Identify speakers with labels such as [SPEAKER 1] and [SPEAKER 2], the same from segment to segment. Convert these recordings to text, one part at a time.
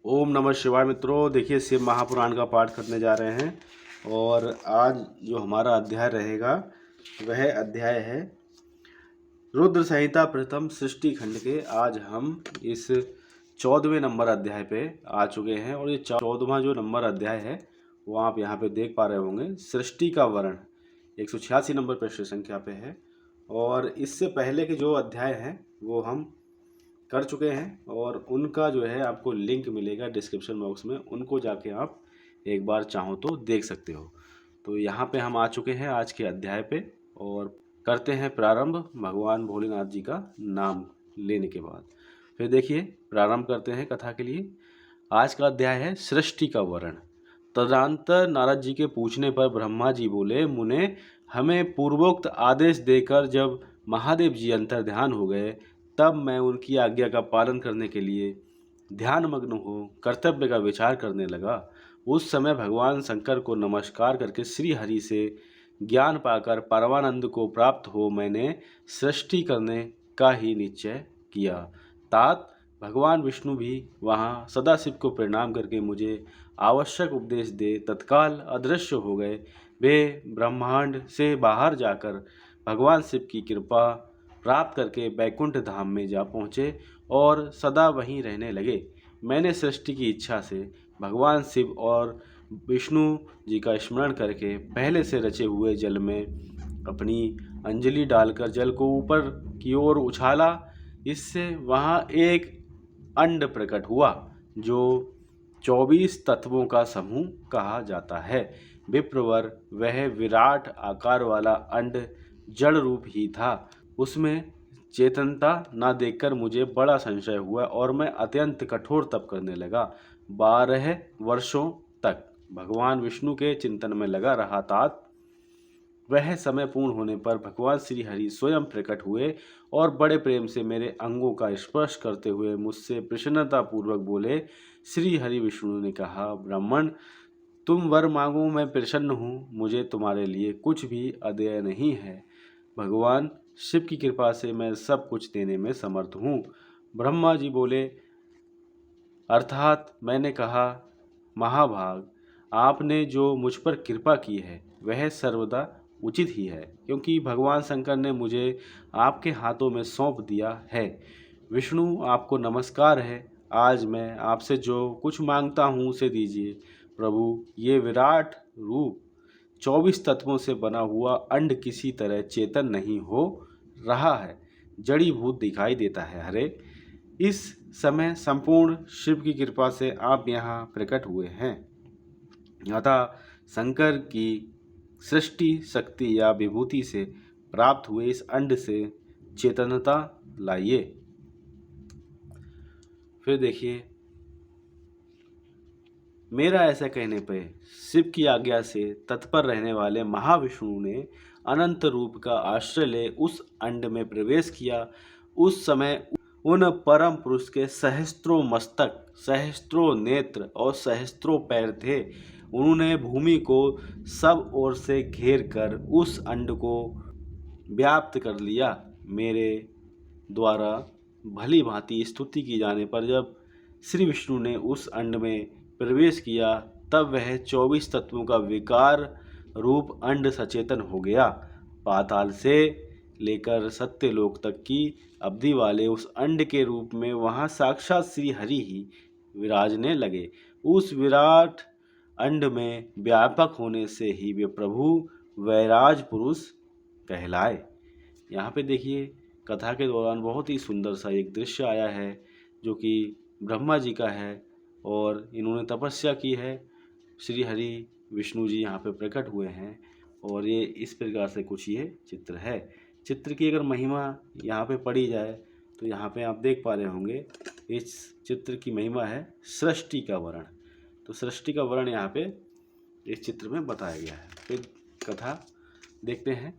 [SPEAKER 1] ओम नमः शिवाय मित्रों। देखिए शिव महापुराण का पाठ करने जा रहे हैं और आज जो हमारा अध्याय रहेगा वह अध्याय है रुद्र संहिता प्रथम सृष्टि खंड के। आज हम इस 14वें नंबर अध्याय पे आ चुके हैं और ये 14वां जो नंबर अध्याय है वो आप यहाँ पे देख पा रहे होंगे। सृष्टि का वर्ण 186 नंबर पृष्ठ संख्या पे है और इससे पहले के जो अध्याय हैं वो हम कर चुके हैं और उनका जो है आपको लिंक मिलेगा डिस्क्रिप्शन बॉक्स में, उनको जाके आप एक बार चाहो तो देख सकते हो। तो यहाँ पे हम आ चुके हैं आज के अध्याय पे और करते हैं प्रारंभ भगवान भोलेनाथ जी का नाम लेने के बाद। फिर देखिए प्रारंभ करते हैं कथा के लिए। आज का अध्याय है सृष्टि का वर्ण। तदनंतर नारद जी के पूछने पर ब्रह्मा जी बोले, मुने हमें पूर्वोक्त आदेश देकर जब महादेव जी अंतर ध्यान हो गए तब मैं उनकी आज्ञा का पालन करने के लिए ध्यान मग्न हो कर्तव्य का विचार करने लगा। उस समय भगवान शंकर को नमस्कार करके श्री हरि से ज्ञान पाकर परमानंद को प्राप्त हो मैंने सृष्टि करने का ही निश्चय किया। तात भगवान विष्णु भी वहाँ सदाशिव को प्रणाम करके मुझे आवश्यक उपदेश दे तत्काल अदृश्य हो गए। वे ब्रह्मांड से बाहर जाकर भगवान शिव की कृपा प्राप्त करके बैकुंठ धाम में जा पहुँचे और सदा वहीं रहने लगे। मैंने सृष्टि की इच्छा से भगवान शिव और विष्णु जी का स्मरण करके पहले से रचे हुए जल में अपनी अंजलि डालकर जल को ऊपर की ओर उछाला। इससे वहाँ एक अंड प्रकट हुआ जो 24 तत्वों का समूह कहा जाता है। विप्रवर वह विराट आकार वाला अंड जड़ रूप ही था। उसमें चेतनता न देखकर मुझे बड़ा संशय हुआ और मैं अत्यंत कठोर तप करने लगा। 12 वर्षों तक भगवान विष्णु के चिंतन में लगा रहा था। वह समय पूर्ण होने पर भगवान श्री हरि स्वयं प्रकट हुए और बड़े प्रेम से मेरे अंगों का स्पर्श करते हुए मुझसे प्रसन्नता पूर्वक बोले। श्री हरि विष्णु ने कहा, ब्राह्मण तुम वर मांगो, मैं प्रसन्न हूँ। मुझे तुम्हारे लिए कुछ भी अदेय नहीं है। भगवान शिव की कृपा से मैं सब कुछ देने में समर्थ हूँ। ब्रह्मा जी बोले, अर्थात मैंने कहा, महाभाग आपने जो मुझ पर कृपा की है वह सर्वदा उचित ही है, क्योंकि भगवान शंकर ने मुझे आपके हाथों में सौंप दिया है। विष्णु आपको नमस्कार है। आज मैं आपसे जो कुछ मांगता हूँ उसे दीजिए। प्रभु ये विराट रूप 24 तत्वों से बना हुआ अंड किसी तरह चेतन नहीं हो रहा है, जड़ी भूत दिखाई देता है। हरे इस समय संपूर्ण शिव की कृपा से आप यहाँ प्रकट हुए हैं, अतः शंकर की सृष्टि शक्ति या विभूति से प्राप्त हुए इस अंड से चेतनता लाइए। फिर देखिए, मेरा ऐसा कहने पर शिव की आज्ञा से तत्पर रहने वाले महाविष्णु ने अनंत रूप का आश्रय ले उस अंड में प्रवेश किया। उस समय उन परम पुरुष के सहस्त्रों मस्तक, सहस्त्रों नेत्र और सहस्त्रों पैर थे। उन्होंने भूमि को सब ओर से घेर कर उस अंड को व्याप्त कर लिया। मेरे द्वारा भली भांति स्तुति की जाने पर जब श्री विष्णु ने उस अंड में प्रवेश किया तब वह 24 तत्वों का विकार रूप अंड सचेतन हो गया। पाताल से लेकर सत्यलोक तक की अवधि वाले उस अंड के रूप में वहाँ साक्षात श्री हरि ही विराजने लगे। उस विराट अंड में व्यापक होने से ही वे प्रभु वैराज पुरुष कहलाए। यहाँ पे देखिए कथा के दौरान बहुत ही सुंदर सा एक दृश्य आया है जो कि ब्रह्मा जी का है और इन्होंने तपस्या की है। श्री हरि विष्णु जी यहाँ पे प्रकट हुए हैं और ये इस प्रकार से कुछ ये चित्र है। चित्र की अगर महिमा यहाँ पे पढ़ी जाए तो यहाँ पे आप देख पा रहे होंगे इस चित्र की महिमा है सृष्टि का वर्ण। तो सृष्टि का वर्ण यहाँ पे इस चित्र में बताया गया है। फिर कथा देखते हैं।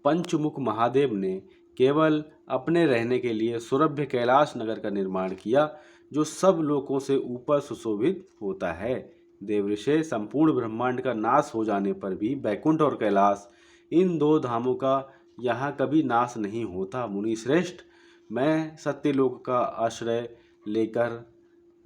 [SPEAKER 1] पंचमुख महादेव ने केवल अपने रहने के लिए सुरभ्य कैलाश नगर का निर्माण किया जो सब लोकों से ऊपर सुशोभित होता है। देवऋषि संपूर्ण ब्रह्मांड का नाश हो जाने पर भी बैकुंठ और कैलाश इन दो धामों का यहाँ कभी नाश नहीं होता। मुनि श्रेष्ठ मैं सत्यलोक का आश्रय लेकर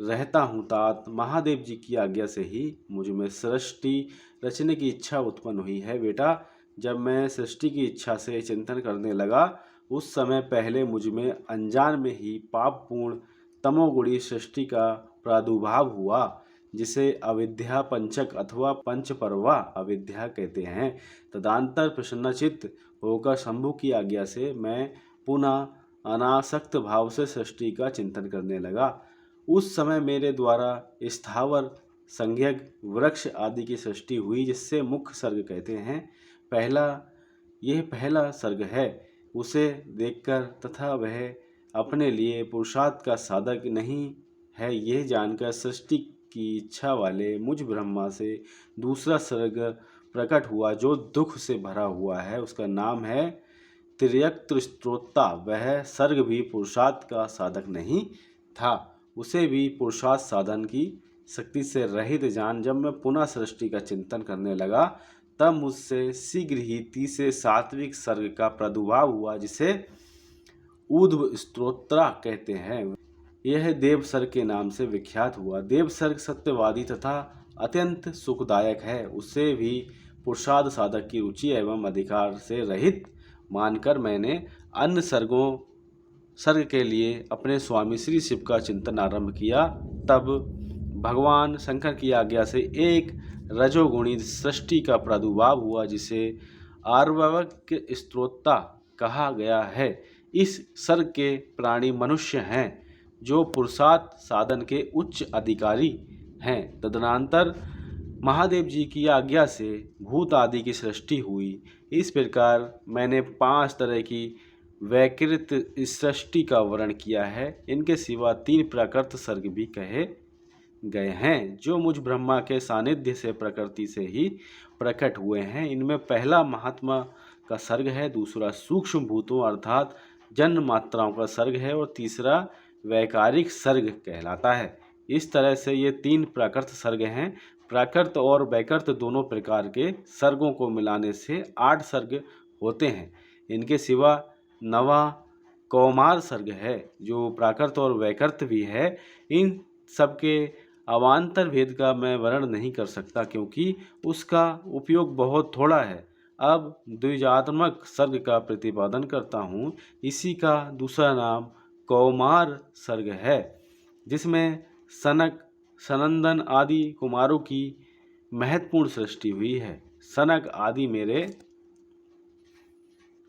[SPEAKER 1] रहता हूँ तात। महादेव जी की आज्ञा से ही मुझ में सृष्टि रचने की इच्छा उत्पन्न हुई है। बेटा, जब मैं सृष्टि की इच्छा से चिंतन करने लगा, उस समय पहले मुझ में अनजान में ही पापपूर्ण तमोगुणी सृष्टि का प्रादुर्भाव हुआ, जिसे अविद्या पंचक अथवा पंचपर्वा अविद्या कहते हैं। तदंतर प्रसन्नचित्त होकर शंभु की आज्ञा से मैं पुनः अनासक्त भाव से सृष्टि का चिंतन करने लगा। उस समय मेरे द्वारा स्थावर संज्ञक वृक्ष आदि की सृष्टि हुई, जिससे मुख्य सर्ग कहते हैं। यह पहला सर्ग है। उसे देखकर तथा वह अपने लिए पुरुषार्थ का साधक नहीं है, यह जानकर सृष्टि की इच्छा वाले मुझ ब्रह्मा से दूसरा सर्ग प्रकट हुआ, जो दुख से भरा हुआ है। उसका नाम है तिर्यक्त स्त्रोता। वह सर्ग भी पुरुषार्थ का साधक नहीं था। उसे भी पुरुषार्थ साधन की शक्ति से रहित जान जब मैं पुनः सृष्टि का चिंतन करने लगा, तब मुझसे शीघ्र ही तीसरे सात्विक सर्ग का प्रादुर्भाव हुआ, जिसे ऊर्ध्व स्तोत्रा कहते हैं। यह देव सर्ग के नाम से विख्यात हुआ। देव सर्ग सत्यवादी तथा अत्यंत सुखदायक है। उसे भी पुरुषार्थ साधक की रुचि एवं अधिकार से रहित मानकर मैंने अन्य सर्ग के लिए अपने स्वामी श्री शिव का चिंतन आरंभ किया। तब भगवान शंकर की आज्ञा से एक रजोगुणी सृष्टि का प्रादुर्भाव हुआ, जिसे आर्ववक स्त्रोता कहा गया है। इस सर्ग के प्राणी मनुष्य हैं, जो पुरुषार्थ साधन के उच्च अधिकारी हैं। तदनंतर महादेव जी की आज्ञा से भूत आदि की सृष्टि हुई। इस प्रकार मैंने 5 तरह की वैकृत सृष्टि का वर्णन किया है। इनके सिवा 3 प्राकृत सर्ग भी कहे गए हैं, जो मुझ ब्रह्मा के सानिध्य से प्रकृति से ही प्रकट हुए हैं। इनमें पहला महात्मा का सर्ग है, दूसरा सूक्ष्म भूतों अर्थात जन्म मात्राओं का सर्ग है, और तीसरा वैकारिक सर्ग कहलाता है। इस तरह से ये 3 प्राकृत सर्ग हैं। प्राकृत और वैकृत दोनों प्रकार के सर्गों को मिलाने से 8 सर्ग होते हैं। इनके सिवा नवा कौमार सर्ग है, जो प्राकृत और वैकृत भी है। इन सबके अवान्तर भेद का मैं वर्णन नहीं कर सकता, क्योंकि उसका उपयोग बहुत थोड़ा है। अब द्विजात्मक सर्ग का प्रतिपादन करता हूँ। इसी का दूसरा नाम कौमार सर्ग है, जिसमें सनक सनंदन आदि कुमारों की महत्वपूर्ण सृष्टि हुई है। सनक आदि मेरे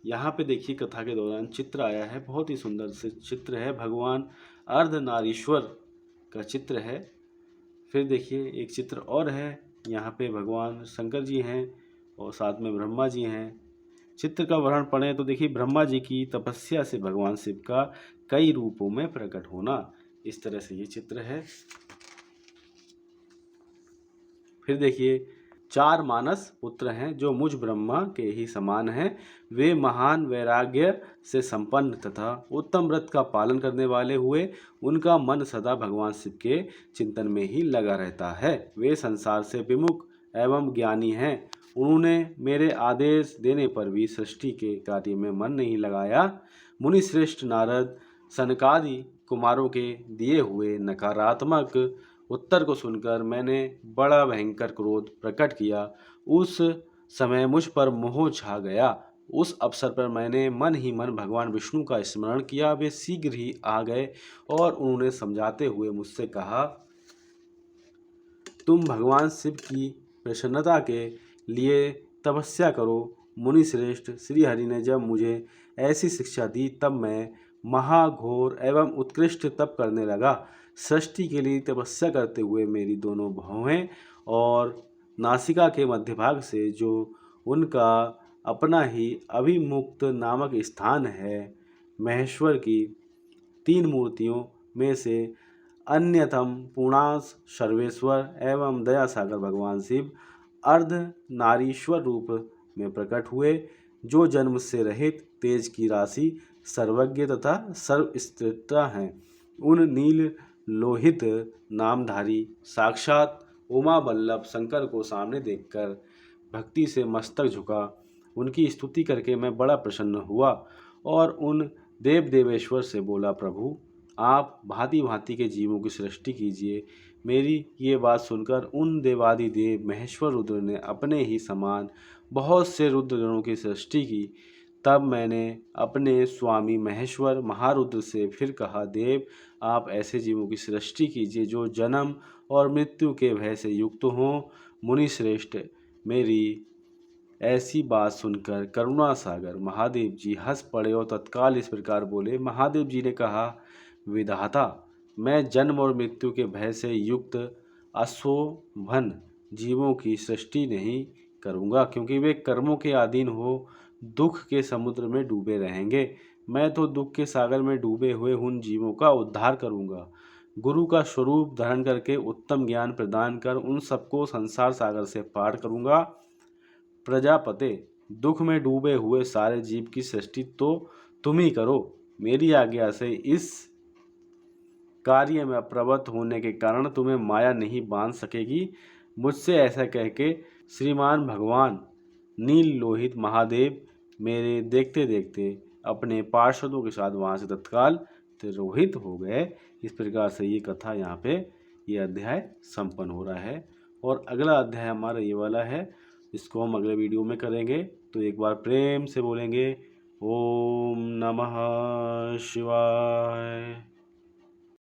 [SPEAKER 1] यहाँ पे देखिए, कथा के दौरान चित्र आया है, बहुत ही सुंदर से चित्र है। भगवान अर्धनारीश्वर का चित्र है। फिर देखिए एक चित्र और है, यहाँ पे भगवान शंकर जी हैं और साथ में ब्रह्मा जी हैं। चित्र का वर्णन पढ़ें तो देखिए, ब्रह्मा जी की तपस्या से भगवान शिव का कई रूपों में प्रकट होना। इस तरह से ये चित्र है। फिर देखिए 4 मानस पुत्र हैं, जो मुझ ब्रह्मा के ही समान हैं। वे महान वैराग्य से संपन्न तथा उत्तम व्रत का पालन करने वाले हुए उनका मन सदा भगवान शिव के चिंतन में ही लगा रहता है। वे संसार से विमुख एवं ज्ञानी हैं। उन्होंने मेरे आदेश देने पर भी सृष्टि के कार्य में मन नहीं लगाया। मुनि श्रेष्ठ नारद सनकादि कुमारों के दिए हुए नकारात्मक उत्तर को सुनकर मैंने बड़ा भयंकर क्रोध प्रकट किया। उस समय मुझ पर मोह छा गया। उस अवसर पर मैंने मन ही मन भगवान विष्णु का स्मरण किया। वे शीघ्र ही आ गए और उन्होंने समझाते हुए मुझसे कहा, तुम भगवान शिव की प्रसन्नता के लिए तपस्या करो। मुनि श्रेष्ठ श्रीहरि ने जब मुझे ऐसी शिक्षा दी, तब मैं महाघोर एवं उत्कृष्ट तप करने लगा। सृष्टि के लिए तपस्या करते हुए मेरी दोनों भौहें और नासिका के मध्य भाग से, जो उनका अपना ही अभिमुक्त नामक स्थान है, महेश्वर की 3 मूर्तियों में से अन्यतम पूर्णांश सर्वेश्वर एवं दया सागर भगवान शिव अर्धनारीश्वर रूप में प्रकट हुए, जो जन्म से रहित तेज की राशि, सर्वज्ञ तथा सर्वस्त्रिता हैं। उन नील लोहित नामधारी साक्षात उमा वल्लभ शंकर को सामने देखकर भक्ति से मस्तक झुका। उनकी स्तुति करके मैं बड़ा प्रसन्न हुआ और उन देव देवेश्वर से बोला, प्रभु आप भांति भांति के जीवों की सृष्टि कीजिए। मेरी ये बात सुनकर उन देवादिदेव महेश्वर रुद्र ने अपने ही समान बहुत से रुद्रगणों की सृष्टि की। तब मैंने अपने स्वामी महेश्वर महारुद्र से फिर कहा, देव आप ऐसे जीवों की सृष्टि कीजिए जो जन्म और मृत्यु के भय से युक्त हों। मुनि श्रेष्ठ, मेरी ऐसी बात सुनकर करुणा सागर महादेव जी हंस पड़े और तत्काल इस प्रकार बोले। महादेव जी ने कहा, विधाता मैं जन्म और मृत्यु के भय से युक्त अशोभन जीवों की सृष्टि नहीं करूँगा, क्योंकि वे कर्मों के अधीन हो दुख के समुद्र में डूबे रहेंगे। मैं तो दुख के सागर में डूबे हुए उन जीवों का उद्धार करूँगा। गुरु का स्वरूप धारण करके उत्तम ज्ञान प्रदान कर उन सबको संसार सागर से पार करूँगा। प्रजापते, दुख में डूबे हुए सारे जीव की सृष्टि तो तुम ही करो। मेरी आज्ञा से इस कार्य में प्रवृत्त होने के कारण तुम्हें माया नहीं बांध सकेगी। मुझसे ऐसा कह के श्रीमान भगवान नील लोहित महादेव मेरे देखते देखते अपने पार्षदों के साथ वहाँ से तत्काल तिरोहित हो गए। इस प्रकार से ये कथा यहाँ पे ये अध्याय संपन्न हो रहा है। और अगला अध्याय हमारा ये वाला है, इसको हम अगले वीडियो में करेंगे। तो एक बार प्रेम से बोलेंगे, ओम नमः शिवाय।